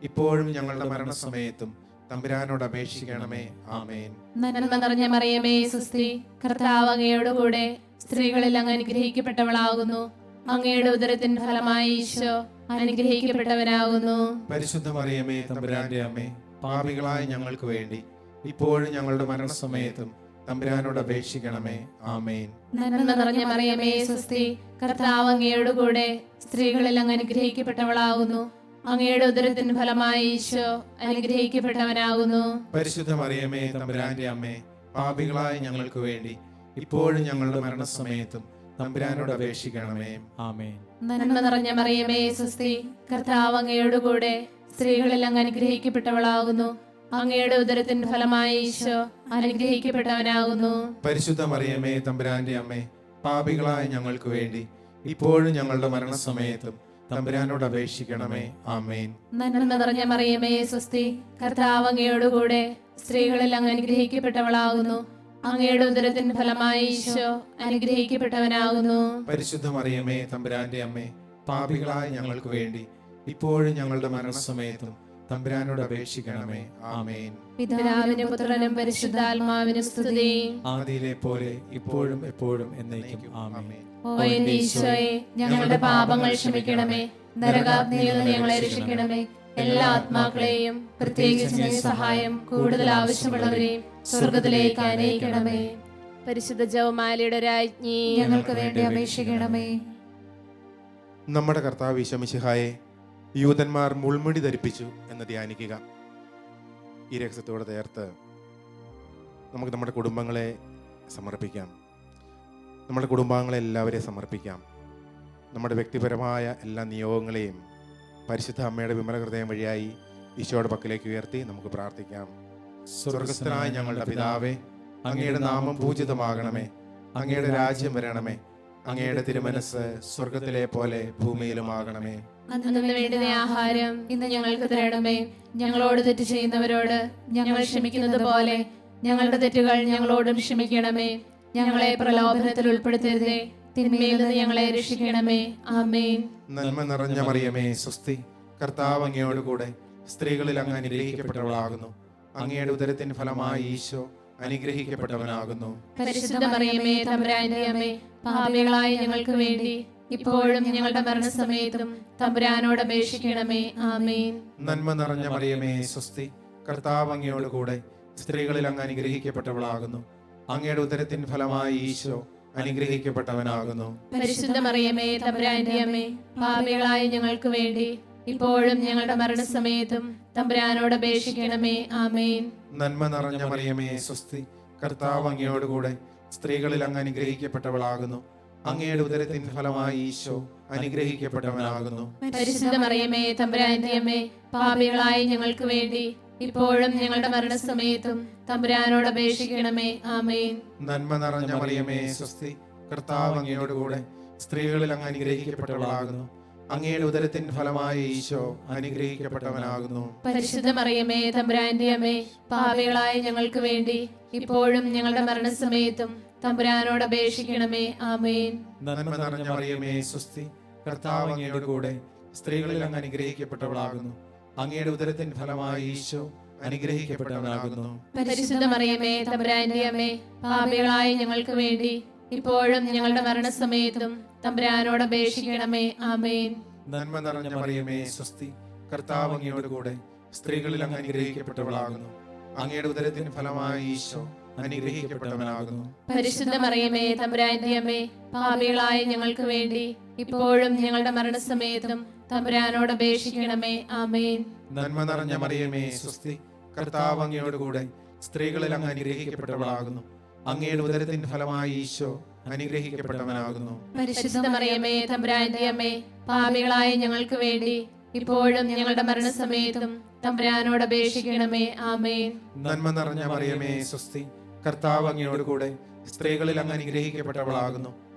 ഇപ്പോഴും ഞങ്ങളുടെ മരണസമയത്തും തമ്പുരാനോട് അപേക്ഷിക്കണമേ. ആമേൻ. നന്മ നിറഞ്ഞ മറിയമേ സ്വസ്തി, കർത്താവ് അങ്ങയോടുകൂടെ സ്ത്രീകളിൽ അങ്ങ് അനുഗ്രഹിക്കപ്പെട്ടവളാകുന്നു. അങ്ങയുടെ ഉദരത്തിൻ ഫലമായി ഈശോ അനുഗ്രഹിക്കപ്പെട്ടവനാകുന്നു. പരിശുദ്ധ മറിയമേ തമ്പുരാന്റെ അമ്മേ, പാപികളായ ഞങ്ങൾക്ക് വേണ്ടി ഇപ്പോഴും ഞങ്ങളുടെ മരണസമയത്തും തമ്പുരാനോട് അപേക്ഷിക്കണമേ. ആമേൻ. നന്മ നിറഞ്ഞ മറിയമേ സ്വസ്തി, കർത്താവ് അങ്ങയോടുകൂടെ സ്ത്രീകളിൽ അങ്ങ് അനുഗ്രഹിക്കപ്പെട്ടവളാകുന്നു. അങ്ങയുടെ ഉദരത്തിൻ ഫലമായി ഈശോ അനുഗ്രഹിക്കപ്പെട്ടവനാകുന്നു. പരിശുദ്ധ മറിയമേ തമ്പുരാന്റെ അമ്മേ, പാപികളായ ഞങ്ങൾക്ക് വേണ്ടി ഇപ്പോഴും ഞങ്ങളുടെ മരണസമയത്തും തമ്പുരാനോട് അപേക്ഷിക്കണമേ. ആമേൻ. നന്മ നിറഞ്ഞ മറിയമേ സ്വസ്തി, കർത്താവ് അങ്ങയോടുകൂടെ സ്ത്രീകളിൽ അങ്ങ് അനുഗ്രഹിക്കപ്പെട്ടവളാകുന്നു. അങ്ങയുടെ ഉദരത്തിൻ ഫലമായി ഈശോ അനുഗ്രഹിക്കപ്പെട്ടവനാകുന്നു. പരിശുദ്ധ മറിയമേ തമ്പുരാന്റെ അമ്മേ, പാപികളായ ഞങ്ങൾക്ക് വേണ്ടി ഇപ്പോഴും ഞങ്ങളുടെ മരണസമയത്തും തമ്പുരാനോട് അപേക്ഷിക്കണമേ. ആമേൻ. നന്മ നിറഞ്ഞ മറിയമേ സ്വസ്തി, കർത്താവ് അങ്ങയോടുകൂടെ സ്ത്രീകളിൽ അങ്ങ് അനുഗ്രഹിക്കപ്പെട്ടവളാകുന്നു. അങ്ങയുടെ ഉദരത്തിൻ ഫലമായി ഈശോ അനുഗ്രഹിക്കപ്പെട്ടവനാകുന്നു. പരിശുദ്ധ മറിയമേ തമ്പുരാന്റെ അമ്മേ, പാപികളായ ഞങ്ങൾക്ക് വേണ്ടി ഇപ്പോഴും ഞങ്ങളുടെ മരണസമയത്തും തമ്പുരാനോട് അപേക്ഷിക്കണമേ. ആമേൻ. പിതാവിനും പുത്രനും പരിശുദ്ധാത്മാവിനും സ്തുതി. ആദിയിലെ പോലെ ഇപ്പോഴും എപ്പോഴും എന്നേക്കും. ആമേൻ. ഓ എന്റെ ഈശോയെ, ഞങ്ങളുടെ പാപങ്ങൾ ക്ഷമിക്കണമേ, നരകാഗ്നിയിൽ നിന്ന് ഞങ്ങളെ രക്ഷിക്കണമേ, എല്ലാ ആത്മാക്കളെയും പ്രത്യേകിച്ച് സഹായം കൂടുതൽ ആവശ്യമുള്ളവരെയും സ്വർഗത്തിലേക്ക് അനയിക്കണമേ. പരിശുദ്ധ ജപമാലയുടെ രാജ്ഞി, ഞങ്ങൾക്ക് വേണ്ടി അപേക്ഷിക്കണമേ. നമ്മുടെ കർത്താവ് ഈശോ മിശിഹായെ യൂതന്മാർ മുൾമുടി ധരിപ്പിച്ചു എന്ന് ധ്യാനിക്കുക. ഈ രഹസ്യത്തോടെ ചേർത്ത് നമുക്ക് നമ്മുടെ കുടുംബങ്ങളെ സമർപ്പിക്കാം. നമ്മുടെ കുടുംബാംഗങ്ങളെ എല്ലാവരെയും സമർപ്പിക്കാം. നമ്മുടെ വ്യക്തിപരമായ എല്ലാ നിയോഗങ്ങളെയും പരിശുദ്ധ അമ്മയുടെ വിമല ഹൃദയം വഴിയായി ഈശോയുടെ പക്കലേക്ക് ഉയർത്തി നമുക്ക് പ്രാർത്ഥിക്കാം. സ്വർഗസ്ഥനായ ഞങ്ങളുടെ പിതാവേ, അങ്ങയുടെ നാമം പൂജിതമാകണമേ. അങ്ങയുടെ രാജ്യം വരണമേ. അങ്ങയുടെ തിരുമനസ് സ്വർഗത്തിലെ പോലെ ഭൂമിയിലുമാകണമേ. അന്നു വേണ്ടുന്ന ആഹാരം ഇന്ന് ഞങ്ങൾക്ക് തരണമേ. ഞങ്ങളോട് തെറ്റ് ചെയ്യുന്നവരോട് ഞങ്ങൾ ക്ഷമിക്കുന്നത് പോലെ ഞങ്ങളുടെ തെറ്റുകൾ ഞങ്ങളോടും ക്ഷമിക്കണമേ. ഞങ്ങളെ പ്രലോഭനത്തിൽ ഉൾപ്പെടുത്തരുതേ, തിന്മയിൽ നിന്ന് ഞങ്ങളെ രക്ഷിക്കണമേ. ആമേൻ. നന്മ നിറഞ്ഞ മറിയമേ, സ്വസ്തി, കർത്താവ് അങ്ങയോട് കൂടെ സ്ത്രീകളിൽ അങ്ങ് അനുഗ്രഹിക്കപ്പെട്ടവളാകുന്നു. അങ്ങയുടെ ഉദരത്തിൻ ഫലമായി ഈശോ അനുഗ്രഹിക്കപ്പെട്ടവനാകുന്നു. പരിശുദ്ധ മറിയമേ, തമ്പുരാന്റെ അമ്മേ, പാപികളായ ഞങ്ങൾക്ക് വേണ്ടി ഇപ്പോഴും ഞങ്ങളുടെ മരണസമയത്തും തമ്പുരാനോട് അപേക്ഷിക്കണമേ. ആമേൻ. നന്മ നിറഞ്ഞ മറിയമേ, സ്വസ്തി, കർത്താവ് അങ്ങയോട് കൂടെ സ്ത്രീകളിൽ അങ്ങ് അനുഗ്രഹിക്കപ്പെട്ടവളാകുന്നു. അങ്ങയുടെ ഉദരത്തിൻ ഫലമായി ഈശോ അനുഗ്രഹിക്കപ്പെട്ടവനാകുന്നു. പരിശുദ്ധ മറിയമേ, തമ്പുരാന്റെ അമ്മേ, പാപികളായ ഞങ്ങൾക്ക് വേണ്ടി ഇപ്പോഴും ഞങ്ങളുടെ മരണസമയത്തും തമ്പുരാനോട് അപേക്ഷിക്കണമേ. ആമേൻ. നന്മ നിറഞ്ഞ മറിയമേ, സ്വസ്തി, കർത്താവ് അങ്ങയോട് കൂടെ സ്ത്രീകളിൽ അങ്ങ് അനുഗ്രഹിക്കപ്പെട്ടവളാകുന്നു. അങ്ങയുടെ ഉദരത്തിൻ ഫലമായി ഈശോ അനുഗ്രഹിക്കപ്പെട്ടവനാകുന്നു. പരിശുദ്ധ മറിയമേ, തമ്പുരാന്റെ അമ്മേ, പാപികളായ ഞങ്ങൾക്ക് വേണ്ടി ഇപ്പോഴും ഞങ്ങളുടെ മരണസമയത്തും തമ്പുരാനോട് അപേക്ഷിക്കണമേ. ആമേൻ. നന്മ നിറഞ്ഞ മറിയമേ, സ്വസ്തി, കർത്താവ് അങ്ങയോട് കൂടെ സ്ത്രീകളിൽ അങ്ങ് അനുഗ്രഹിക്കപ്പെട്ടവളാകുന്നു. അങ്ങയുടെ ഉദരത്തിൻ ഫലമായി ഈശോ അനുഗ്രഹിക്കപ്പെട്ടവനാകുന്നു. പരിശുദ്ധ മറിയമേ, തമ്പുരാന്റെ അമ്മേ, പാപികളായ ഞങ്ങൾക്ക് വേണ്ടി ഇപ്പോഴും ഞങ്ങളുടെ മരണസമയത്തും തമ്പുരാനോട് അപേക്ഷിക്കണമേ. ആമേൻ. നന്മ നിറഞ്ഞ മറിയമേ, സ്വസ്തി, കർത്താവ് അങ്ങയോട് കൂടെ സ്ത്രീകളിൽ അങ്ങ് അനുഗ്രഹിക്കപ്പെട്ടവളാകുന്നു. അങ്ങയുടെ ഉദരത്തിൻ ഫലമായി ഈശോ അനുഗ്രഹിക്കപ്പെട്ടവനാകുന്നു. പരിശുദ്ധ മറിയമേ, തമ്പുരാന്റെ അമ്മേ, പാപികളായ ഞങ്ങൾക്ക് വേണ്ടി ഇപ്പോഴും ഞങ്ങളുടെ മരണസമയത്തും തമ്പുരാനോട് അപേക്ഷിക്കണമേ. ആമേൻ. നന്മ നിറഞ്ഞ മറിയമേ, സ്വസ്തി, കർത്താവ് അങ്ങയോട് കൂടെ സ്ത്രീകളിൽ അങ്ങ് അനുഗ്രഹിക്കപ്പെട്ടവളാകുന്നു. അങ്ങയുടെ ഉദരത്തിൻ ഫലമായി ഈശോ അനുഗ്രഹിക്കപ്പെട്ടവനാകുന്നു. പരിശുദ്ധ മറിയമേ, തമ്പുരാന്റെ അമ്മേ, പാപികളായ ഞങ്ങൾക്ക് വേണ്ടി ഇപ്പോഴും ഞങ്ങളുടെ മരണസമയത്തും തമ്പുരാനോട് അപേക്ഷിക്കണമേ. ആമേൻ. നന്മ നിറഞ്ഞ മറിയമേ, സ്വസ്തി, കർത്താവ് അങ്ങയോട് കൂടെ സ്ത്രീകളിൽ അങ്ങ് അനുഗ്രഹിക്കപ്പെട്ടവളാകുന്നു. അങ്ങയുടെ ഉദരത്തിൻ ഫലമായി ഈശോ അനുഗ്രഹിക്കപ്പെട്ടവനാകുന്നു. പരിശുദ്ധ മറിയമേ, തമ്പുരാന്റെ അമ്മേ, പാപികളായ ഞങ്ങൾക്ക് വേണ്ടി ഇപ്പോഴും ഞങ്ങളുടെ മരണസമയത്തും തമ്പുരാനോട് അപേക്ഷിക്കണമേ. ആമേൻ. നന്മ നിറഞ്ഞ മറിയമേ, സ്വസ്തി, കർത്താവ് അങ്ങയോട് കൂടെ സ്ത്രീകളിൽ അങ്ങ് അനുഗ്രഹിക്കപ്പെട്ടവളാകുന്നു.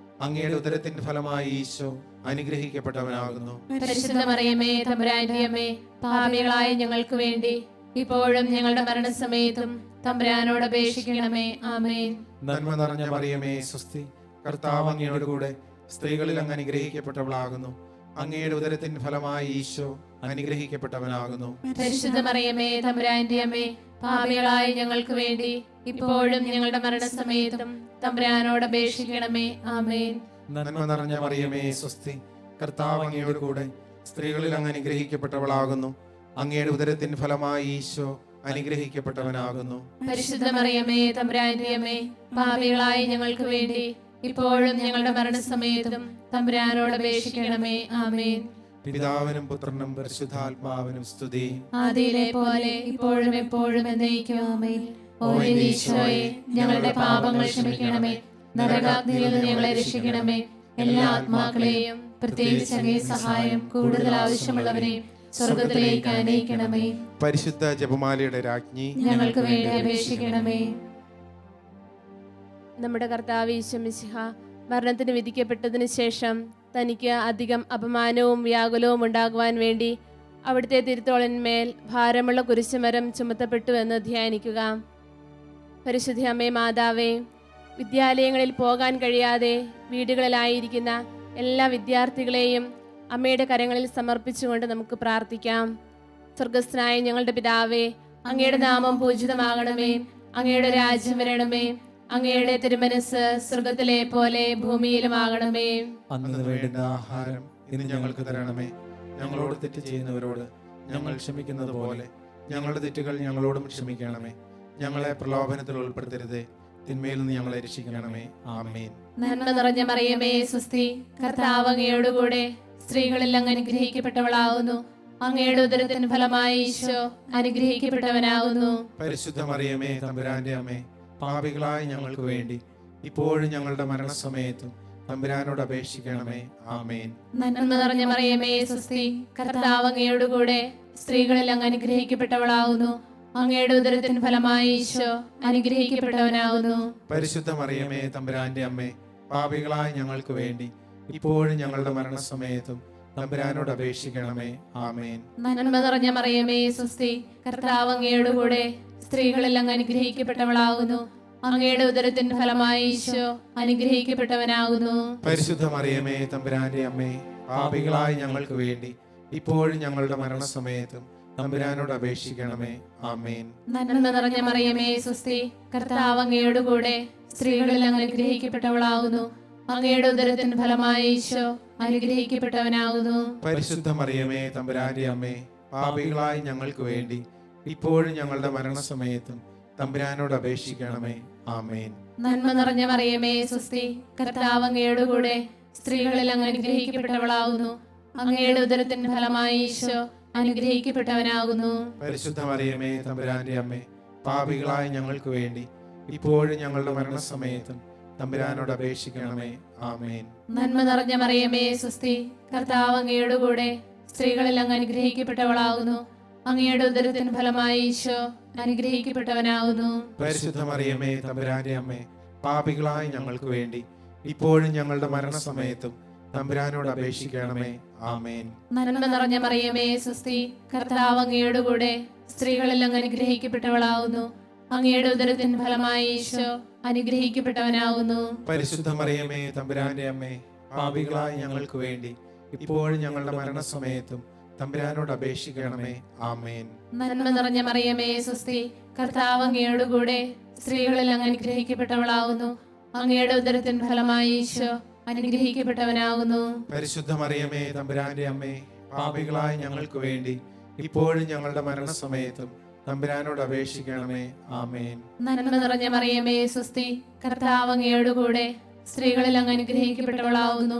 അങ്ങയുടെ ഉദരത്തിൻ ഫലമായി ഈശോ അനുഗ്രഹിക്കപ്പെട്ടവനാകുന്നു. പരിശുദ്ധ മറിയമേ, തമ്പുരാന്റെ അമ്മേ, പാപികളായ ഞങ്ങൾക്ക് വേണ്ടി ഇപ്പോഴും ഞങ്ങളുടെ മരണസമയത്തും തമ്പുരാനോട് അപേക്ഷിക്കണമേ. ആമേൻ. നന്മ നിറഞ്ഞ മറിയമേ, സ്വസ്തി, കർത്താവ് അങ്ങയോട് കൂടെ സ്ത്രീകളിൽ അങ്ങ് അനുഗ്രഹിക്കപ്പെട്ടവളാകുന്നു. അങ്ങയുടെ ഉദരത്തിൻ ഫലമായി ഈശോ അനുഗ്രഹിക്കപ്പെട്ടവനാകുന്നു. പരിശുദ്ധ മറിയമേ, തമ്പുരാന്റെ അമ്മേ, പാപികളായ ഞങ്ങൾക്ക് വേണ്ടി ഇപ്പോഴും ഞങ്ങളുടെ മരണസമയത്തും തമ്പുരാനോട് അപേക്ഷിക്കണമേ. ആമേൻ. നന്മ നിറഞ്ഞ മറിയമേ, സ്വസ്തി, കർത്താവ് അങ്ങയോട് കൂടെ സ്ത്രീകളിൽ അങ്ങ് അനുഗ്രഹിക്കപ്പെട്ടവളാകുന്നു. അങ്ങയുടെ ഉദരത്തിൻ ഫലമായി ഈശോ അനുഗ്രഹിക്കപ്പെട്ടവനാകുന്നു. പരിശുദ്ധ മറിയമേ, തമ്പുരാന്റെ അമ്മേ, പാപികളായ ഞങ്ങൾക്ക് വേണ്ടി ഇപ്പോഴും ഞങ്ങളുടെ മരണസമയത്തും തമ്പുരാനോട് അപേക്ഷിക്കണമേ. ആമേൻ. പിതാവിനും പുത്രനും പരിശുദ്ധാത്മാവിനും സ്തുതി. ആദിയിലെ പോലെ ഇപ്പോഴും എപ്പോഴും എന്നേക്കും. ആമേൻ. ഓ എന്റെ ഈശോയെ, ഞങ്ങളുടെ പാപങ്ങൾ ക്ഷമിക്കണമേ. നരകാഗ്നിയിൽ നിന്ന് ഞങ്ങളെ രക്ഷിക്കണമേ. എല്ലാ ആത്മാക്കളെയും പ്രത്യേകിച്ച് അങ്ങേ സഹായം കൂടുതൽ ആവശ്യമുള്ളവരെയും സ്വർഗത്തിലേക്ക് അനയിക്കണമേ. പരിശുദ്ധ ജപമാലയുടെ രാജ്ഞി, ഞങ്ങൾക്ക് വേണ്ടി അപേക്ഷിക്കണമേ. നമ്മുടെ കർത്താവ് ഈശോ മിശിഹ മരണത്തിന് വിധിക്കപ്പെട്ടതിന് ശേഷം തനിക്ക് അധികം അപമാനവും വ്യാകുലവും ഉണ്ടാകുവാൻ വേണ്ടി അവിടുത്തെ തിരുത്തോളന്മേൽ ഭാരമുള്ള കുരിശുമരം ചുമത്തപ്പെട്ടു എന്ന് ധ്യാനിക്കുക. പരിശുദ്ധ അമ്മേ മാതാവേ, വിദ്യാലയങ്ങളിൽ പോകാൻ കഴിയാതെ വീടുകളിലായിരിക്കുന്ന എല്ലാ വിദ്യാർത്ഥികളെയും അമ്മയുടെ കരങ്ങളിൽ സമർപ്പിച്ചുകൊണ്ട് നമുക്ക് പ്രാർത്ഥിക്കാം. സ്വർഗസ്ഥനായ ഞങ്ങളുടെ പിതാവേ, അങ്ങയുടെ നാമം പൂജിതമാകണമേ. അങ്ങയുടെ രാജ്യം വരണമേ. അങ്ങയുടെ തിരുമനസ് സ്വർഗത്തിലെ പോലെ ഭൂമിയിലുമാകണമേ. അന്ന് വേണ്ടുന്ന ആഹാരം ഇന്ന് ഞങ്ങൾക്ക് തരണമേ. ഞങ്ങളോട് തെറ്റ് ചെയ്യുന്നവരോട് ഞങ്ങൾ ക്ഷമിക്കുന്നത് പോലെ ഞങ്ങളുടെ തെറ്റുകൾ ഞങ്ങളോടും ക്ഷമിക്കണമേ. ഞങ്ങളെ പ്രലോഭനത്തിൽ ഉൾപ്പെടുത്തരുതേ, തിന്മയിൽ നിന്ന് ഞങ്ങളെ രക്ഷിക്കണമേ. ആമേൻ. നന്മ നിറഞ്ഞ മറിയമേ സ്വസ്തി, കർത്താവ് അങ്ങയോടുകൂടെ സ്ത്രീകളിൽ അങ്ങ് അനുഗ്രഹിക്കപ്പെട്ടവളാകുന്നു. അങ്ങയുടെ ഉദരത്തിന് ഫലമായി ഈശോ അനുഗ്രഹിക്കപ്പെട്ടവനാകുന്നു. പരിശുദ്ധ മറിയമേ തമ്പുരാന്റെ അമ്മേ, പാപികളായ ഞങ്ങൾക്ക് വേണ്ടി ഇപ്പോഴും ഞങ്ങളുടെ മരണസമയത്തും തമ്പുരാനോട് അപേക്ഷിക്കണമേ. ആമേൻ. നന്മ നിറഞ്ഞ മറിയമേ സ്വസ്തി, കർത്താവ് അങ്ങയോടുകൂടെ സ്ത്രീകളിൽ അങ്ങ് അനുഗ്രഹിക്കപ്പെട്ടവളാകുന്നു. അങ്ങയുടെ ഉദരത്തിന് ഫലമായി ഈശോ അനുഗ്രഹിക്കപ്പെട്ടവനാകുന്നു. പരിശുദ്ധ മറിയമേ തമ്പുരാന്റെ അമ്മേ, പാപികളായ ഞങ്ങൾക്ക് വേണ്ടി ഇപ്പോഴും ഞങ്ങളുടെ മരണസമയത്തും തമ്പുരാനോട് അപേക്ഷിക്കണമേ. ആമേൻ. നന്മ നിറഞ്ഞ മറിയമേ സ്വസ്തി, കർത്താവ് അങ്ങയോടുകൂടെ സ്ത്രീകളിൽ അങ്ങ് അനുഗ്രഹിക്കപ്പെട്ടവളാകുന്നു. അങ്ങയുടെ ഉദരത്തിന്റെ ഫലമായി ഈശോ അനുഗ്രഹിക്കപ്പെട്ടവനാകുന്നു. പരിശുദ്ധ മറിയമേ തമ്പുരാന്റെ അമ്മേ, പാപികളായ ഞങ്ങൾക്ക് വേണ്ടി ഇപ്പോഴും ഞങ്ങളുടെ മരണസമയത്തും തമ്പുരാനോട് അപേക്ഷിക്കണമേ. ആമേൻ. നന്മ നിറഞ്ഞ മറിയമേ സ്വസ്തി, കർത്താവ് അങ്ങയോടുകൂടെ സ്ത്രീകളിൽ അങ്ങ് അനുഗ്രഹിക്കപ്പെട്ടവളാകുന്നു. അങ്ങയുടെ ഉദരത്തിന്റെ ഫലമായി ഈശോ അനുഗ്രഹിക്കപ്പെട്ടവനാകുന്നു. പരിശുദ്ധ മറിയമേ തമ്പുരാന്റെ അമ്മേ, പാപികളായ ഞങ്ങൾക്ക് വേണ്ടി ഇപ്പോഴും ഞങ്ങളുടെ മരണസമയത്തും തമ്പുരാനോട് അപേക്ഷിക്കണമേ. ആമേൻ. നന്മ നിറഞ്ഞ മറിയമേ സ്വസ്തി, കർത്താവ് അങ്ങയോടുകൂടെ സ്ത്രീകളിൽ അങ്ങ് അനുഗ്രഹിക്കപ്പെട്ടവളാകുന്നു. അങ്ങയുടെ ഉദരത്തിന്റെ ഫലമായി ഈശോ അനുഗ്രഹിക്കപ്പെട്ടവനാകുന്നു. പരിശുദ്ധ മറിയമേ തമ്പുരാന്റെ അമ്മേ, പാപികളായ ഞങ്ങൾക്ക് വേണ്ടി ഇപ്പോഴും ഞങ്ങളുടെ മരണസമയത്തും തമ്പുരാനോട് അപേക്ഷിക്കണമേ. ആമേൻ. നന്മ നിറഞ്ഞ മറിയമേ സ്വസ്തി, കർത്താവ് അങ്ങയോടുകൂടെ സ്ത്രീകളിൽ അങ്ങ് അനുഗ്രഹിക്കപ്പെട്ടവളാകുന്നു. അങ്ങയുടെ ഉദരത്തിന് ഫലമായി ഈശോ അനുഗ്രഹിക്കപ്പെട്ടവനാകുന്നു. പരിശുദ്ധ മറിയമേ തമ്പുരാന്റെ അമ്മേ, പാപികളായ ഞങ്ങൾക്ക് വേണ്ടി ഇപ്പോഴും ഞങ്ങളുടെ മരണസമയത്തും തമ്പുരാനോട് അപേക്ഷിക്കണമേ. ആമേൻ. നന്മ നിറഞ്ഞ മറിയമേ സ്വസ്തി, കർത്താവ് അങ്ങയോടുകൂടെ സ്ത്രീകളിൽ അങ്ങ് അനുഗ്രഹിക്കപ്പെട്ടവളാകുന്നു. അങ്ങയുടെ ഉദരത്തിന് ഫലമായി ഈശോ അനുഗ്രഹിക്കപ്പെട്ടവനാകുന്നു. പരിശുദ്ധ മറിയമേ തമ്പുരാന്റെ അമ്മേ, പാപികളായ ഞങ്ങൾക്ക് വേണ്ടി ഇപ്പോഴും ഞങ്ങളുടെ മരണസമയത്തും തമ്പുരാനോട് അപേക്ഷിക്കണമേ. ആമേൻ. നന്മ നിറഞ്ഞ മറിയമേ സ്വസ്തി, കർത്താവ് അങ്ങയോടുകൂടെ സ്ത്രീകളിൽ അങ്ങ് അനുഗ്രഹിക്കപ്പെട്ടവളാകുന്നു. അങ്ങയുടെ ഉദരത്തിന് ഫലമായി ഈശോ അനുഗ്രഹിക്കപ്പെട്ടവനാകുന്നു. പരിശുദ്ധ മറിയമേ തമ്പുരാന്റെ അമ്മേ, പാപികളായ ഞങ്ങൾക്ക് വേണ്ടി ഇപ്പോഴും ഞങ്ങളുടെ മരണസമയത്തും തമ്പുരാനോട് അപേക്ഷിക്കണമേ. ആമേൻ. നന്മ നിറഞ്ഞ മറിയമേ സ്വസ്തി, കർത്താവ് അങ്ങയോടുകൂടെ സ്ത്രീകളിൽ അങ്ങ് അനുഗ്രഹിക്കപ്പെട്ടവളാകുന്നു.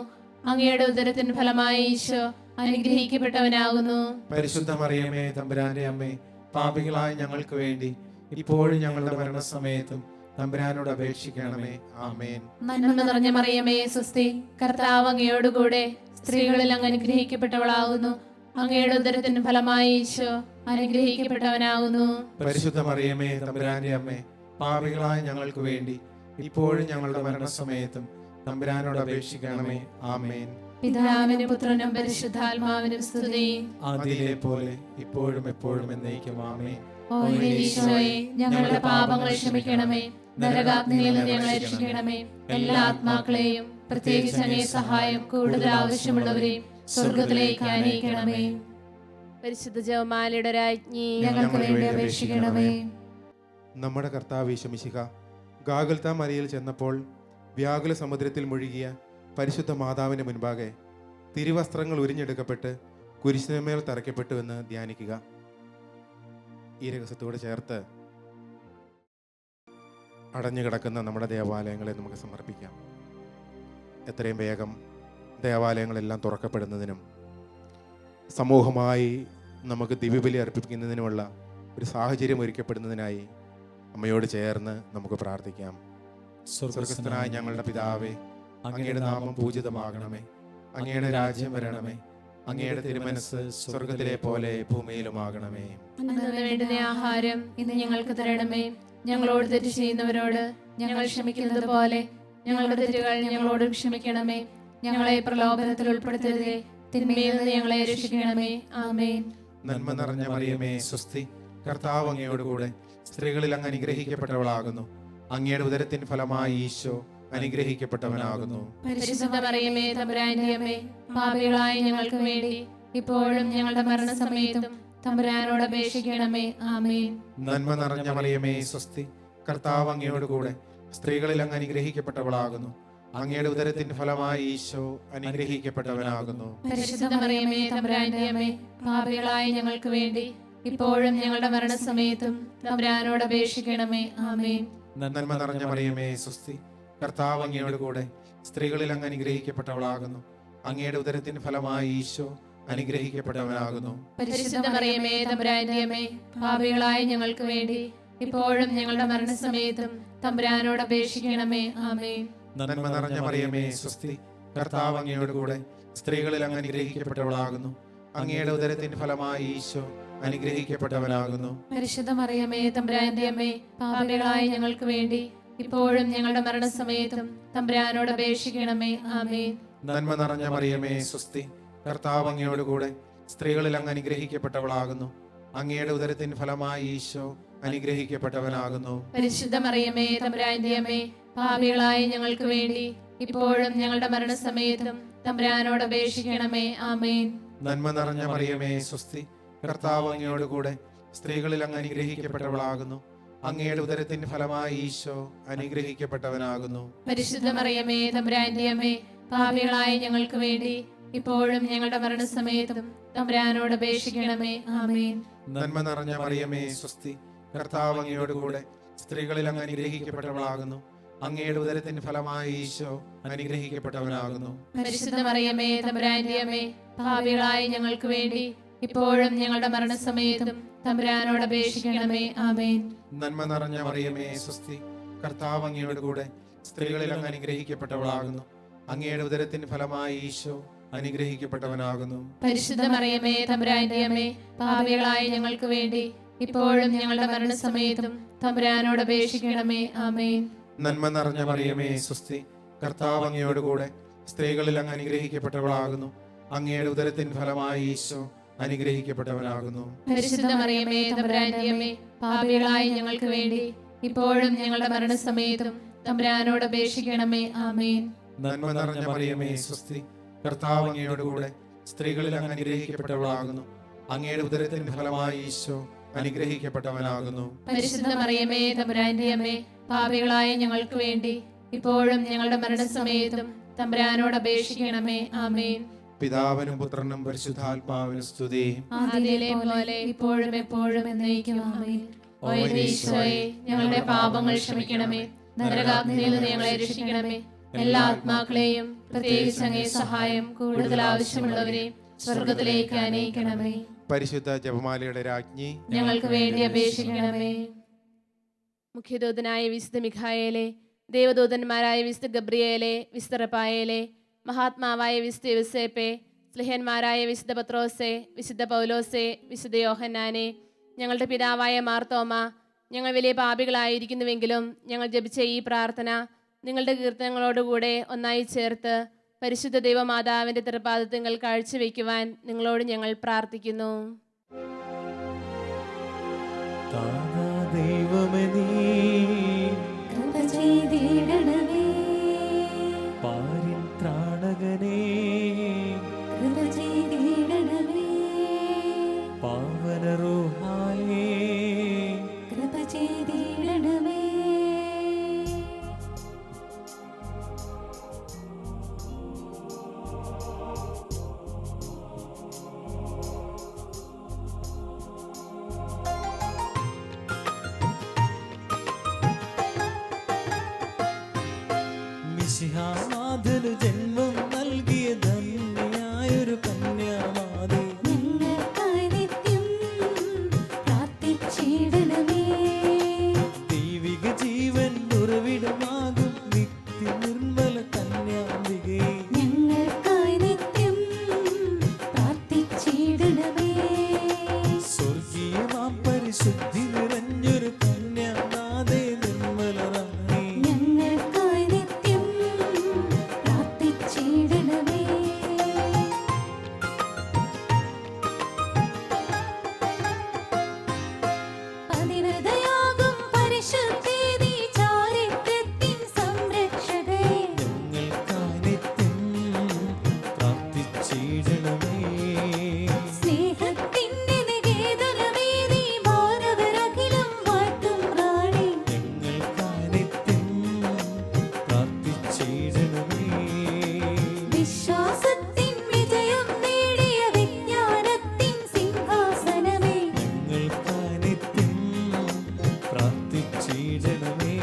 അങ്ങയുടെ ഉദരത്തിന് ഫലമായി ഈശോ അനുഗ്രഹിക്കപ്പെട്ടവനാകുന്നു. പരിശുദ്ധ മറിയമേ തമ്പുരാന്റെ അമ്മേ, പാപികളായ ഞങ്ങൾക്ക് വേണ്ടി ഇപ്പോഴും ഞങ്ങളുടെ മരണസമയത്തും തമ്പുരാനോട് അപേക്ഷിക്കണമേ. ആമേൻ. നന്മ നിറഞ്ഞ മറിയമേ സ്വസ്തി, കർത്താവ് അങ്ങയോടുകൂടെ സ്ത്രീകളിൽ അങ്ങ് അനുഗ്രഹിക്കപ്പെട്ടവളാകുന്നു. അങ്ങയുടെ ഉദരത്തിന് ഫലമായി ഈശോ അനുഗ്രഹിക്കപ്പെട്ടവനാകുന്നു. പരിശുദ്ധ മറിയമേ തമ്പുരാന്റെ അമ്മേ, പാപികളായ ഞങ്ങൾക്ക് വേണ്ടി ഇപ്പോഴും ഞങ്ങളുടെ മരണസമയത്തും തമ്പുരാനോട് അപേക്ഷിക്കണമേ. ആമേൻ. പിതാവിനും പുത്രനും പരിശുദ്ധാത്മാവിനും സ്തുതി. ആദിയിലെ പോലെ ഇപ്പോഴും എപ്പോഴും എന്നേക്കും. ആമേൻ. ഓ ഈശോയെ, ഞങ്ങളുടെ പാപങ്ങൾ ക്ഷമിക്കണമേ. നരകാഗ്നിയിൽ നിന്ന് ഞങ്ങളെ രക്ഷിക്കണമേ. എല്ലാ ആത്മാക്കളെയും പ്രത്യേകിച്ച് അങ്ങേ സഹായം കൂടുതൽ ആവശ്യമുള്ളവരെയും സ്വർഗത്തിലേക്ക് ആനയിക്കണമേ. പരിശുദ്ധ ജപമാലയുടെ രാജ്ഞി, ഞങ്ങൾക്ക് വേണ്ടി അപേക്ഷിക്കണമേ. നമ്മുടെ കർത്താവ് ഈശോ മിശിഹ ഗാഗുൽത്താ മലയിൽ ചെന്നപ്പോൾ വ്യാകുല സമുദ്രത്തിൽ മുഴുകിയ പരിശുദ്ധ മാതാവിന് മുൻപാകെ തിരുവസ്ത്രങ്ങൾ ഉരിഞ്ഞെടുക്കപ്പെട്ട് കുരിശിന്മേൽ തറയ്ക്കപ്പെട്ടു എന്ന് ധ്യാനിക്കുക. ഈ രഹസ്യത്തോട് ചേർത്ത് അടഞ്ഞുകിടക്കുന്ന നമ്മുടെ ദേവാലയങ്ങളെ നമുക്ക് സമർപ്പിക്കാം. എത്രയും വേഗം ദേവാലയങ്ങളെല്ലാം തുറക്കപ്പെടുന്നതിനും സമൂഹമായി നമുക്ക് ദിവ്യബലി അർപ്പിക്കുന്നതിനുമുള്ള ഒരു സാഹചര്യം ഒരുക്കപ്പെടുന്നതിനായി അമ്മയോട് ചേർന്ന് നമുക്ക് പ്രാർത്ഥിക്കാം. സ്വർഗസ്ഥനായ ഞങ്ങളുടെ പിതാവേ, അങ്ങയുടെ നാമം പൂജിതമാകണമേ. അങ്ങയുടെ രാജ്യം വരണമേ. അങ്ങയുടെ തിരുമനസ് സ്വർഗത്തിലെ പോലെ ഭൂമിയിലുമാകണമേ. അന്നു വേണ്ടുന്ന ആഹാരം ഇന്ന് ഞങ്ങൾക്ക് തരണമേ. ഞങ്ങളോട് തെറ്റ് ചെയ്യുന്നവരോട് ഞങ്ങൾ ക്ഷമിക്കുന്നത് പോലെ ഞങ്ങളുടെ തെറ്റുകൾ ഞങ്ങളോടും ക്ഷമിക്കണമേ. ഞങ്ങളെ പ്രലോഭനത്തിൽ ഉൾപ്പെടുത്തരുതേ, തിന്മയിൽ നിന്ന് ഞങ്ങളെ രക്ഷിക്കണമേ. ആമേൻ. നന്മ നിറഞ്ഞ മറിയമേ സ്വസ്തി, കർത്താവ് അങ്ങയോട് കൂടെ സ്ത്രീകളിൽ അങ്ങ് അനുഗ്രഹിക്കപ്പെട്ടവളാകുന്നു. അങ്ങയുടെ ഉദരത്തിൻ ഫലമായി ഈശോ അനുഗ്രഹിക്കപ്പെട്ടവനാകുന്നു. പരിശുദ്ധ മറിയമേ തമ്പുരാന്റെ അമ്മേ, പാപികളായ ഞങ്ങൾക്ക് വേണ്ടി ഇപ്പോഴും ഞങ്ങളുടെ മരണസമയത്തും തമ്പുരാനോട് അപേക്ഷിക്കണമേ. ആമേൻ. നന്മ നിറഞ്ഞ മറിയമേ സ്വസ്തി, കർത്താവ് അങ്ങയോട് കൂടെ സ്ത്രീകളിൽ അങ്ങ് അനുഗ്രഹിക്കപ്പെട്ടവളാകുന്നു. അങ്ങയുടെ ഉദരത്തിന്റെ ഫലമായി ഈശോ അനുഗ്രഹിക്കപ്പെട്ടവനാകുന്നു. പരിശുദ്ധ മറിയമേ തമ്പുരാന്റെ അമ്മേ, പാപികളായ ഞങ്ങൾക്ക് വേണ്ടി ഇപ്പോഴും ഞങ്ങളുടെ മരണസമയത്തും തമ്പുരാനോട് അപേക്ഷിക്കണമേ. ആമേൻ. നന്മ നിറഞ്ഞ മറിയമേ സ്വസ്തി, കർത്താവ് അങ്ങയോട് കൂടെ സ്ത്രീകളിൽ അങ്ങ് അനുഗ്രഹിക്കപ്പെട്ടവളാകുന്നു. അങ്ങയുടെ ഉദരത്തിന് ഫലമായി ഈശോ അനുഗ്രഹിക്കപ്പെട്ടവനാകുന്നു. പരിശുദ്ധ മറിയമേ തമ്പുരാന്റെ അമ്മേ, പാപികളായ ഞങ്ങൾക്ക് വേണ്ടി ഇപ്പോഴും ഞങ്ങളുടെ മരണസമയത്തും തമ്പുരാനോട് അപേക്ഷിക്കണമേ. ആമേൻ. നന്മ നിറഞ്ഞ മറിയമേ സ്വസ്തി, കർത്താവ് അങ്ങയോട് കൂടെ സ്ത്രീകളിൽ അങ്ങ് അനുഗ്രഹിക്കപ്പെട്ടവളാകുന്നു. അങ്ങയുടെ ഉദരത്തിന് ഫലമായി ഈശോ അനുഗ്രഹിക്കപ്പെട്ടവനാകുന്നു. പരിശുദ്ധ മറിയമേ തമ്പുരാന്റെ അമ്മേ, പാപികളായ ഞങ്ങൾക്ക് വേണ്ടി ഇപ്പോഴും ഞങ്ങളുടെ മരണസമയത്തും തമ്പുരാനോട് അപേക്ഷിക്കണമേ. ആമേൻ. നന്മ നിറഞ്ഞ മറിയമേ സ്വസ്തി, കർത്താവ് അങ്ങയോട് കൂടെ സ്ത്രീകളിൽ അങ്ങ് അനുഗ്രഹിക്കപ്പെട്ടവളാകുന്നു. അങ്ങയുടെ ഉദരത്തിന് ഫലമായി ഈശോ അനുഗ്രഹിക്കപ്പെട്ടവനാകുന്നു. പരിശുദ്ധ മറിയമേ തമ്പുരാന്റെ അമ്മേ, പാപികളായ ഞങ്ങൾക്ക് വേണ്ടി ഇപ്പോഴും ഞങ്ങളുടെ മരണസമയത്തും തമ്പുരാനോട് അപേക്ഷിക്കണമേ. ആമേൻ. നന്മ നിറഞ്ഞ മറിയമേ സ്വസ്തി, കർത്താവ് അങ്ങയോട് കൂടെ സ്ത്രീകളിൽ അങ്ങ് അനുഗ്രഹിക്കപ്പെട്ടവളാകുന്നു. അങ്ങയുടെ ഉദരത്തിന് ഫലമായി ഈശോ അനുഗ്രഹിക്കപ്പെട്ടവനാകുന്നു. പരിശുദ്ധ മറിയമേ തമ്പുരാന്റെ അമ്മേ, പാപികളായ ഞങ്ങൾക്ക് വേണ്ടി ഇപ്പോഴും ഞങ്ങളുടെ മരണസമയത്തും തമ്പുരാനോട് അപേക്ഷിക്കണമേ. ആമേൻ. നന്മ നിറഞ്ഞ മറിയമേ സ്വസ്തി, കർത്താവ് അങ്ങയോട് കൂടെ സ്ത്രീകളിൽ അങ്ങ് അനുഗ്രഹിക്കപ്പെട്ടവളാകുന്നു. അങ്ങയുടെ ഉദരത്തിന് ഫലമായി ഈശോ അനുഗ്രഹിക്കപ്പെട്ടവനാകുന്നു. പരിശുദ്ധ മറിയമേ തമ്പുരാന്റെ അമ്മേ, പാപികളായ ഞങ്ങൾക്ക് വേണ്ടി ഇപ്പോഴും ഞങ്ങളുടെ മരണസമയത്തും തമ്പുരാനോട് അപേക്ഷിക്കണമേ. ആമേൻ. നന്മ നിറഞ്ഞ മറിയമേ സ്വസ്തി, കർത്താവ് അങ്ങയോട് കൂടെ സ്ത്രീകളിൽ അങ്ങ് അനുഗ്രഹിക്കപ്പെട്ടവളാകുന്നു. അങ്ങയുടെ ഉദരത്തിന് ഫലമായി ഈശോ അനുഗ്രഹിക്കപ്പെട്ടവനാകുന്നു. പരിശുദ്ധ മറിയമേ തമ്പുരാന്റെ അമ്മേ, പാപികളായ ഞങ്ങൾക്ക് വേണ്ടി ഇപ്പോഴും ഞങ്ങളുടെ മരണസമയത്തും തമ്പുരാനോട് അപേക്ഷിക്കണമേ. ആമേൻ. നന്മ നിറഞ്ഞ മറിയമേ സ്വസ്തി, കർത്താവ് അങ്ങയോട് കൂടെ സ്ത്രീകളിൽ അങ്ങ് അനുഗ്രഹിക്കപ്പെട്ടവളാകുന്നു. അങ്ങയുടെ ഉദരത്തിന് ഫലമായി ഈശോ അനുഗ്രഹിക്കപ്പെട്ടവനാകുന്നു. പരിശുദ്ധ മറിയമേ തമ്പുരാന്റെ അമ്മേ, പാപികളായ ഞങ്ങൾക്ക് വേണ്ടി ഇപ്പോഴും ഞങ്ങളുടെ മരണസമയത്തും തമ്പുരാനോട് അപേക്ഷിക്കണമേ. ആമേൻ. നന്മ നിറഞ്ഞ മറിയമേ സ്വസ്തി, കർത്താവ് അങ്ങയോട് കൂടെ സ്ത്രീകളിൽ അങ്ങ് അനുഗ്രഹിക്കപ്പെട്ടവളാകുന്നു. അങ്ങയുടെ ഉദരത്തിന് ഫലമായി ഈശോ അനുഗ്രഹിക്കപ്പെട്ടവനാകുന്നു. പരിശുദ്ധ മറിയമേ തമ്പുരാന്റെ അമ്മേ, പാപികളായ ഞങ്ങൾക്ക് വേണ്ടി ഇപ്പോഴും ഞങ്ങളുടെ മരണസമയത്തും തമ്പുരാനോട് അപേക്ഷിക്കണമേ. ആമേൻ. പിതാവിനും പുത്രനും പരിശുദ്ധാത്മാവിനും സ്തുതി. ആദിയിലെ പോലെ ഇപ്പോഴും എപ്പോഴും എന്നേക്കും. ആമേൻ. ഓ എന്റെ ഈശോയെ, ഞങ്ങളുടെ പാപങ്ങൾ ക്ഷമിക്കണമേ. നരകാഗ്നിയിൽ നിന്ന് ഞങ്ങളെ രക്ഷിക്കണമേ. എല്ലാ ആത്മാക്കളെയും പ്രത്യേകിച്ച് അങ്ങേ സഹായം കൂടുതൽ ആവശ്യമുള്ളവരെയും സ്വർഗത്തിലേക്ക് അനയിക്കണമേ. പരിശുദ്ധ ജപമാലയുടെ രാജ്ഞി, ഞങ്ങൾക്ക് വേണ്ടി അപേക്ഷിക്കണമേ. മുഖ്യദൂതനായ വിശുദ്ധ മിഖായേലെ, ദേവദൂതന്മാരായ വിശുദ്ധ ഗബ്രിയേലെ, വിശുദ്ധ റഫായേലെ, മഹാത്മാവായ വിശുദ്ധ യോസേപ്പെ, സ്ലിഹന്മാരായ വിശുദ്ധ പത്രോസെ, വിശുദ്ധ പൗലോസെ, വിശുദ്ധ യോഹന്നാനെ, ഞങ്ങളുടെ പിതാവായ മാർത്തോമ, ഞങ്ങൾ വലിയ പാപികളായിരിക്കുന്നുവെങ്കിലും ഞങ്ങൾ ജപിച്ച ഈ പ്രാർത്ഥന നിങ്ങളുടെ കീർത്തനങ്ങളോടുകൂടെ ഒന്നായി ചേർത്ത് പരിശുദ്ധ ദൈവമാതാവിന്റെ തൃപാദത്തിൽ കാഴ്ചവെക്കുവാൻ നിങ്ങളോട് ഞങ്ങൾ പ്രാർത്ഥിക്കുന്നു. ദൈവമേ നീ കൃപ ചെയ്തിടണമേ, പാരിൻ ത്രാണകനേ, കൃപ ചെയ്തിടണമേ, പാവന റൂഹായേ, കൃപ ചെയ്തിടണമേ. മിശിഹാനാഥനു ജന്മം നൽകിയ ധന്യയായൊരു കന്യാമാതേ, ഞങ്ങൾക്കായി നിത്യം പ്രാർത്ഥിച്ചിടണമേ. ദൈവിക ജീവൻ ഉറവിടമാകും നിത്യ നിർമ്മല കന്യാംബികേ, ഞങ്ങൾക്കായി നിത്യം പ്രാർത്ഥിച്ചിടണമേ. സ്വർഗീയമാം പരിശുദ്ധി നിറഞ്ഞൊരു കന്യാനാഥേ, നിർമ്മല റാണി, ഞങ്ങൾക്കായി നിത്യം പ്രാർത്ഥിച്ചിടണമേ. പതിവ്രതയാകും പരിശുദ്ധി നീ ചാരിത്രത്തിൻ സംരക്ഷകേ, ഞങ്ങൾക്കായി നിത്യം പ്രാർത്ഥിച്ചിടണമേ. സ്നേഹത്തിന്റെ നികേതനമേ നീ മാനവരഖിലം വാഴ്ത്തും റാണി, ഞങ്ങൾക്കായി നിത്യം പ്രാർത്ഥിച്ചിടണമേ. വിശ്വാസത്തിൻ വിജയം നേടിയ വിജ്ഞാനത്തിൻ സിംഹാസനമേ, ഞങ്ങൾക്കായി നിത്യം പ്രാർത്ഥിച്ചിടണമേ.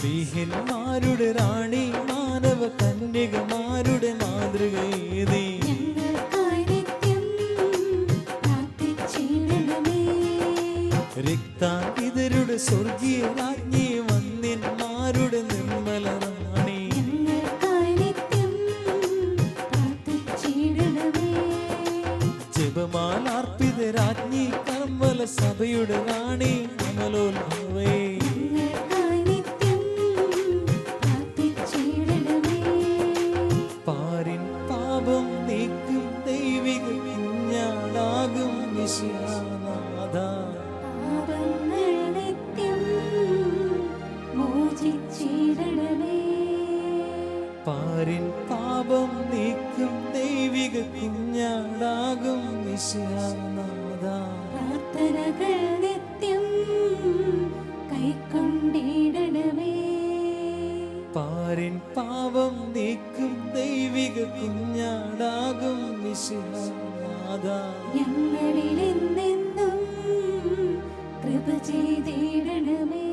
സ്ലീഹന്മാരുടെ റാണി മാനവ കന്യകമാരുടെ മാതൃകയേതേ ഞങ്ങൾക്കായി നിത്യം പ്രാർത്ഥിച്ചിടണമേ. രക്താങ്കിതരുടെ സ്വർഗീയ രാജ്ഞി വന്യന്മാരുടെ നിർമ്മല റാണി ഞങ്ങൾക്കായി നിത്യം പ്രാർത്ഥിച്ചിടണമേ. ജപമാലാർപ്പിത രാജ്ഞി കർമ്മല സഭയുടെ റാണി അമലോത്ഭവേ ഞങ്ങൾക്കായി നിത്യം പ്രാർത്ഥിച്ചിടണമേ. പാരിൻ പാപം നീക്കും ദൈവിക കുഞ്ഞാടാകും മിശിഹാനാഥ പാപങ്ങൾ നിത്യം മോചിച്ചിടണമേ. പാരിൻ പാപം നീക്കും ദൈവിക കുഞ്ഞാടാകും മിശിഹാനാഥ പ്രാർത്ഥനകൾ നിത്യം കൈക്കൊണ്ടിടണമേ. പാരിൻ പാപം നീക്കും ദൈവിക കുഞ്ഞാടാകും മിശിഹാനാഥ ഞങ്ങളിൽ എന്നെന്നും കൃപ ചെയ്തിടണമേ.